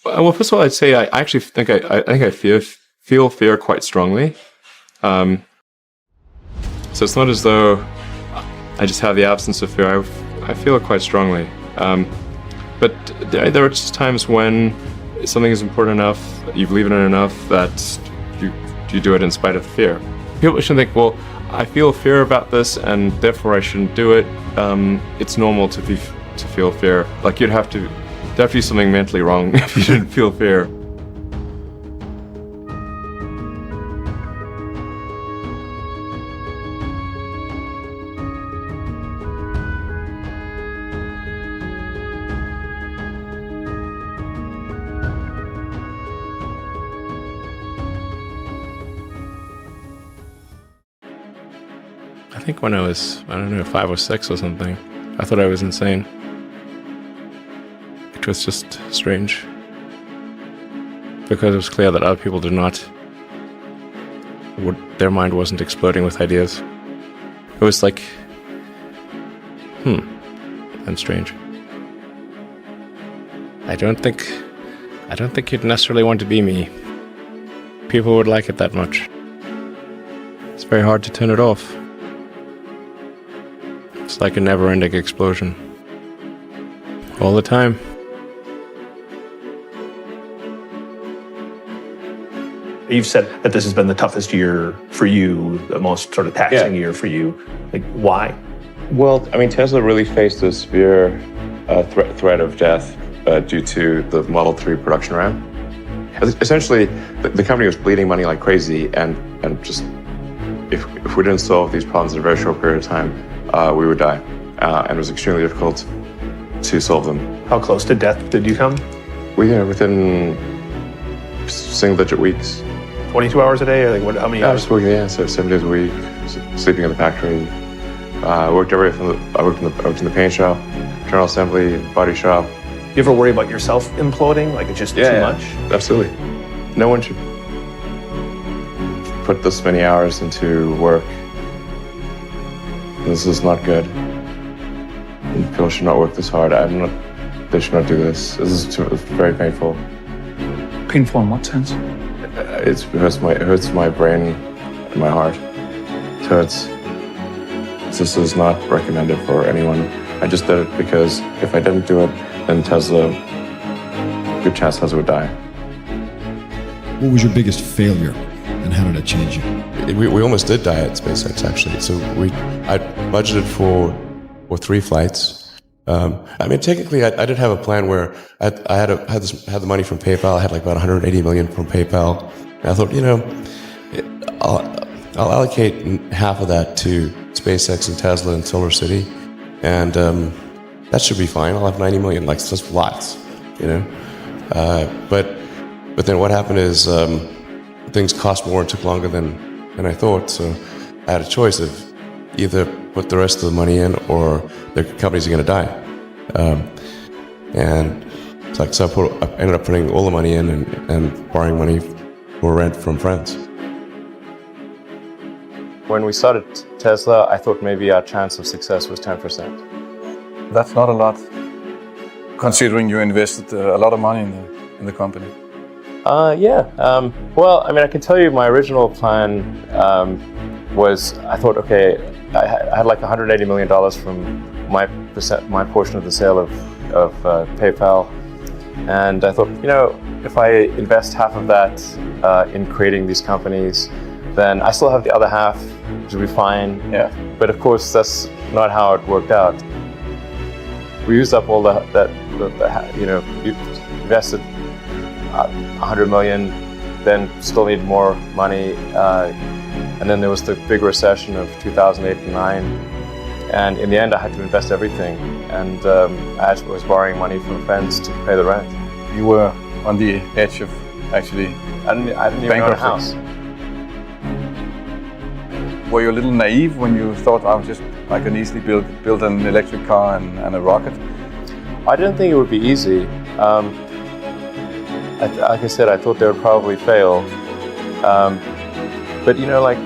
Well, first of all, I'd say I actually think I think I feel fear quite strongly. So it's not as though I just have the absence of fear. I feel it quite strongly. But there are just times when something is important enough, you believe in it enough that you do it in spite of fear. People shouldn't think, well, I feel fear about this and therefore I shouldn't do it. It's normal to feel fear. Like there'd have to be something mentally wrong if you didn't feel fear. I think when I was, 5 or 6 or something, I thought I was insane. It was just strange. Because it was clear that other people did not, their mind wasn't exploding with ideas. It was like, and strange. I don't think you'd necessarily want to be me. People would like it that much. It's very hard to turn it off. It's like a never-ending explosion. All the time. You've said that this has been the toughest year for you, the most sort of taxing year for you. Like, why? Well, I mean, Tesla really faced a severe threat of death due to the Model 3 production ramp. Essentially, the company was bleeding money like crazy, and just if we didn't solve these problems in a very short period of time, we would die. And it was extremely difficult to solve them. How close to death did you come? Within single-digit weeks. 22 hours a day, or like what? How many hours? So 7 days a week, sleeping in the factory. I worked everywhere I worked in the paint shop, general assembly, body shop. You ever worry about yourself imploding? Like it's just too much? Absolutely. No one should put this many hours into work. This is not good. And people should not work this hard. They should not do this. It's very painful. Painful in what sense? It hurts my brain and my heart. It hurts. This is not recommended for anyone. I just did it because if I didn't do it, then Tesla, good chance Tesla would die. What was your biggest failure, and how did it change you? We almost did die at SpaceX, actually. So I budgeted for 3 flights. I mean, technically, I did have a plan where I had the money from PayPal. I had like about 180 million from PayPal. And I thought, I'll allocate half of that to SpaceX and Tesla and Solar City, and that should be fine. I'll have 90 million. Like, that's lots, But then what happened is things cost more and took longer than I thought. So I had a choice of either put the rest of the money in or the companies are going to die. And it's like, so I ended up putting all the money in and borrowing money for rent from friends. When we started Tesla, I thought maybe our chance of success was 10%. That's not a lot, considering you invested a lot of money in the company. Well, I mean, I can tell you my original plan was, I thought, okay, I had like $180 million from my portion of the sale of PayPal, and I thought, if I invest half of that in creating these companies, then I still have the other half, which will be fine. Yeah. But of course, that's not how it worked out. We used up all you invested 100 million, then still need more money, and then there was the big recession of 2008 and 9, and in the end I had to invest everything, and I was borrowing money from friends to pay the rent. You were on the edge of actually I didn't even own a house. Were you a little naive when you thought I can easily build an electric car and a rocket? I didn't think it would be easy. Like I said, I thought they would probably fail. But like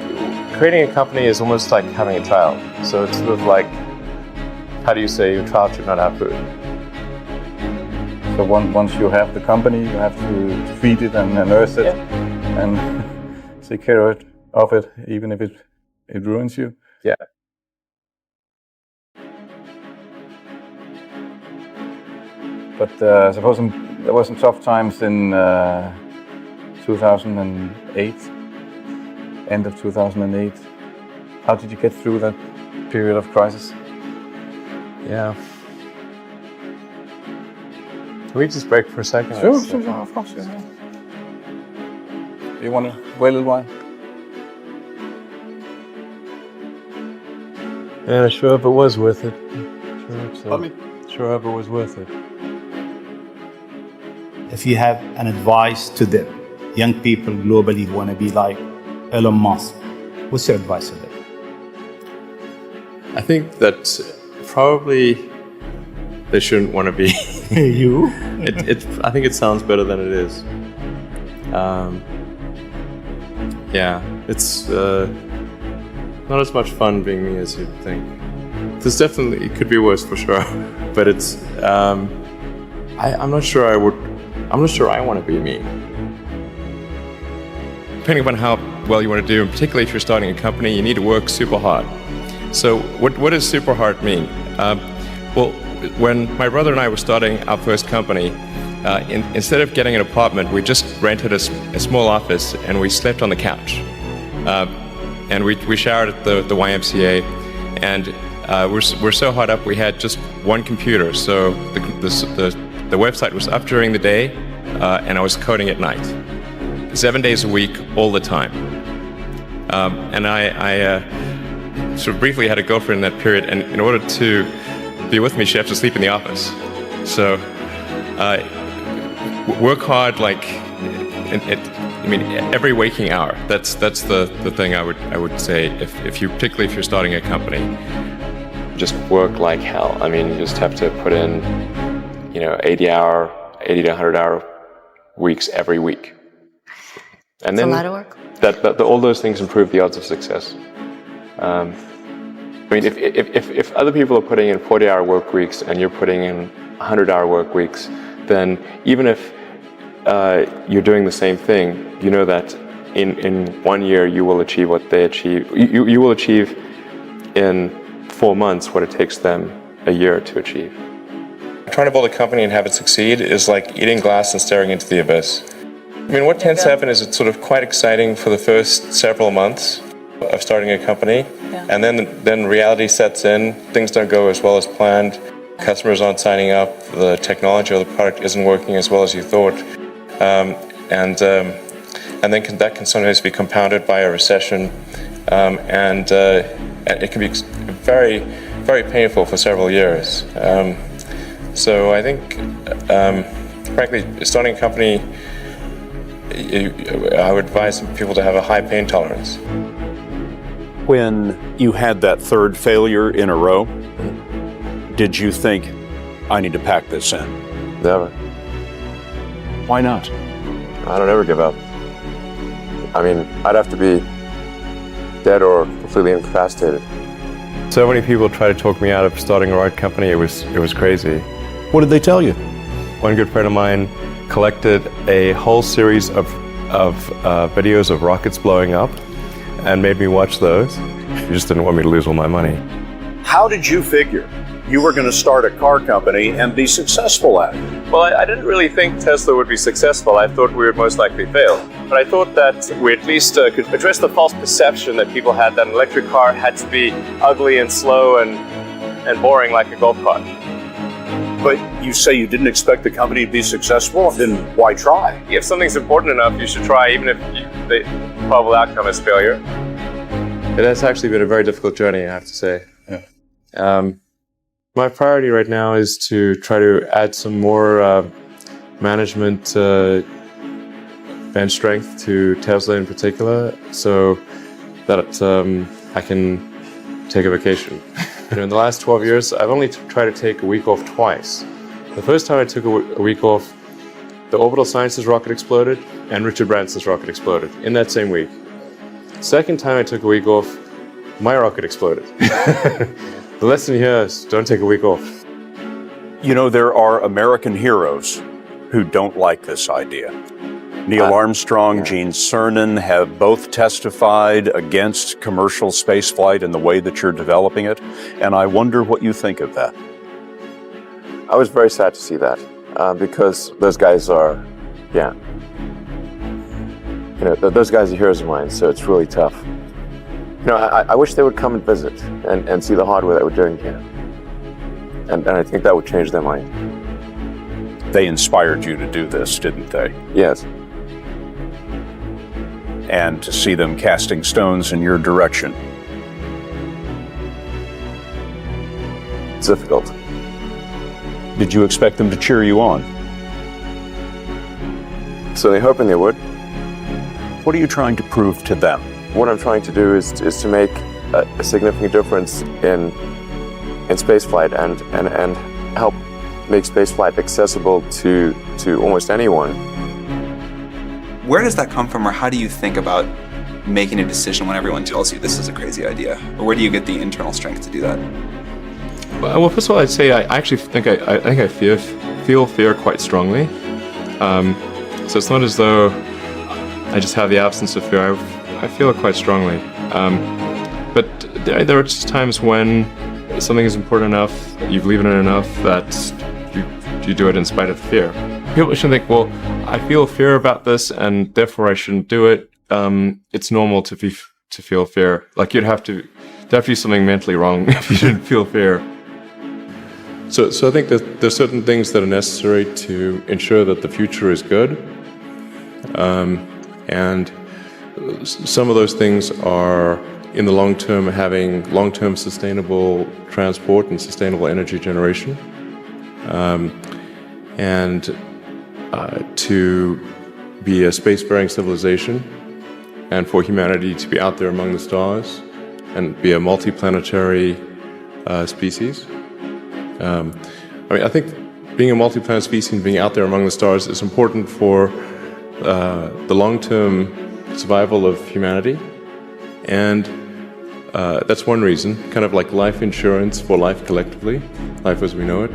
creating a company is almost like having a child. So it's sort of like, how do you say your child should not have food? So once you have the company, you have to feed it and nurse it and take care of it, even if it ruins you. Yeah. But I suppose there were some tough times in 2008, end of 2008. How did you get through that period of crisis? Yeah. Can we just break for a second? Sure, of course. Yeah. You want to wait a little while? Yeah, I sure hope it was worth it. Sure hope it was worth it. If you have an advice to them, young people globally who want to be like Elon Musk, what's your advice to them? I think that probably they shouldn't want to be. You? I think it sounds better than it is. Yeah, it's not as much fun being me as you'd think. There's definitely, it could be worse for sure, but it's, I'm not sure I want to be me. Depending upon how well you want to do, and particularly if you're starting a company, you need to work super hard. So what does super hard mean? Well, when my brother and I were starting our first company, instead of getting an apartment, we just rented a small office and we slept on the couch. And we showered at the YMCA, and we're so hot up we had just one computer. So the website was up during the day, and I was coding at night, 7 days a week, all the time. And I sort of briefly had a girlfriend in that period, and in order to be with me, she had to sleep in the office. So work hard, like every waking hour. That's the thing I would say. Particularly if you're starting a company, just work like hell. I mean, you just have to put in 80 to 100 hour weeks every week. And then a lot of work. All those things improve the odds of success. If other people are putting in 40-hour work weeks and you're putting in 100-hour work weeks, then even if you're doing the same thing, you know that in 1 year you will achieve what they achieve. You will achieve in 4 months what it takes them a year to achieve. Trying to build a company and have it succeed is like eating glass and staring into the abyss. What tends to happen is it's sort of quite exciting for the first several months of starting a company, and then reality sets in. Things don't go as well as planned. Customers aren't signing up. The technology or the product isn't working as well as you thought, and then that can sometimes be compounded by a recession, and it can be very, very painful for several years. So I think, frankly, starting a company, I would advise people to have a high pain tolerance. When you had that third failure in a row, did you think, I need to pack this in? Never. Why not? I don't ever give up. I'd have to be dead or completely incapacitated. So many people try to talk me out of starting a right company. It was crazy. What did they tell you? One good friend of mine collected a whole series of videos of rockets blowing up and made me watch those. He just didn't want me to lose all my money. How did you figure you were going to start a car company and be successful at it? Well, I didn't really think Tesla would be successful. I thought we would most likely fail. But I thought that we at least could address the false perception that people had that an electric car had to be ugly and slow and boring like a golf cart. But you say you didn't expect the company to be successful, then why try? If something's important enough, you should try, even if the probable outcome is failure. It has actually been a very difficult journey, I have to say. Yeah. My priority right now is to try to add some more management bench strength to Tesla in particular, so that I can take a vacation. In the last 12 years, I've only tried to take a week off twice. The first time I took a week off, the Orbital Sciences rocket exploded and Richard Branson's rocket exploded in that same week. Second time I took a week off, my rocket exploded. The lesson here is don't take a week off. You know, there are American heroes who don't like this idea. Neil Armstrong, Gene Cernan have both testified against commercial spaceflight and the way that you're developing it, and I wonder what you think of that. I was very sad to see that because those guys are, those guys are heroes of mine, so it's really tough. I wish they would come and visit and see the hardware that we're doing here. And I think that would change their mind. They inspired you to do this, didn't they? Yes. And to see them casting stones in your direction. It's difficult. Did you expect them to cheer you on? So they're hoping they would. What are you trying to prove to them? What I'm trying to do is to make a significant difference in spaceflight and help make spaceflight accessible to almost anyone. Where does that come from, or how do you think about making a decision when everyone tells you this is a crazy idea? Or where do you get the internal strength to do that? Well, first of all, I'd say I actually think I feel fear quite strongly. So it's not as though I just have the absence of fear. I feel it quite strongly. But there are just times when something is important enough, you believe in it enough that you do it in spite of fear. People shouldn't think, well, I feel fear about this and therefore I shouldn't do it. It's normal to feel fear. Like there'd have to be something mentally wrong if you didn't feel fear. So I think that there's certain things that are necessary to ensure that the future is good. And some of those things are, in the long term, having long-term sustainable transport and sustainable energy generation. And to be a spacefaring civilization, and for humanity to be out there among the stars and be a multiplanetary species. I think being a multi-planet species and being out there among the stars is important for the long-term survival of humanity. And that's one reason, kind of like life insurance for life collectively, life as we know it.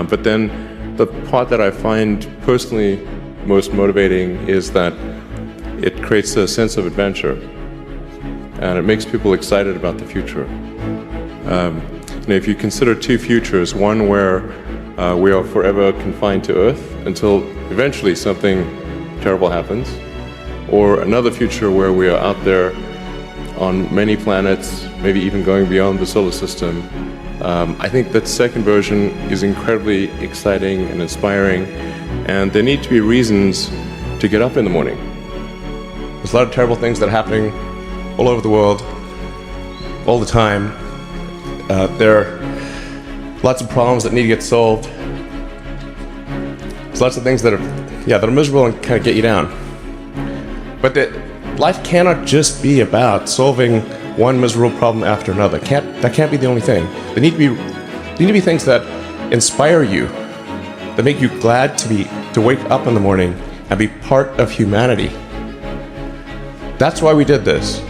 But then the part that I find personally most motivating is that it creates a sense of adventure and it makes people excited about the future. If you consider two futures, one where we are forever confined to Earth until eventually something terrible happens, or another future where we are out there on many planets, maybe even going beyond the solar system, I think that second version is incredibly exciting and inspiring, and there need to be reasons to get up in the morning. There's a lot of terrible things that are happening all over the world, all the time. There are lots of problems that need to get solved. There's lots of things that are miserable and kind of get you down. But life cannot just be about solving one miserable problem after another. That can't be the only thing. There need to be things that inspire you, that make you glad to wake up in the morning and be part of humanity. That's why we did this.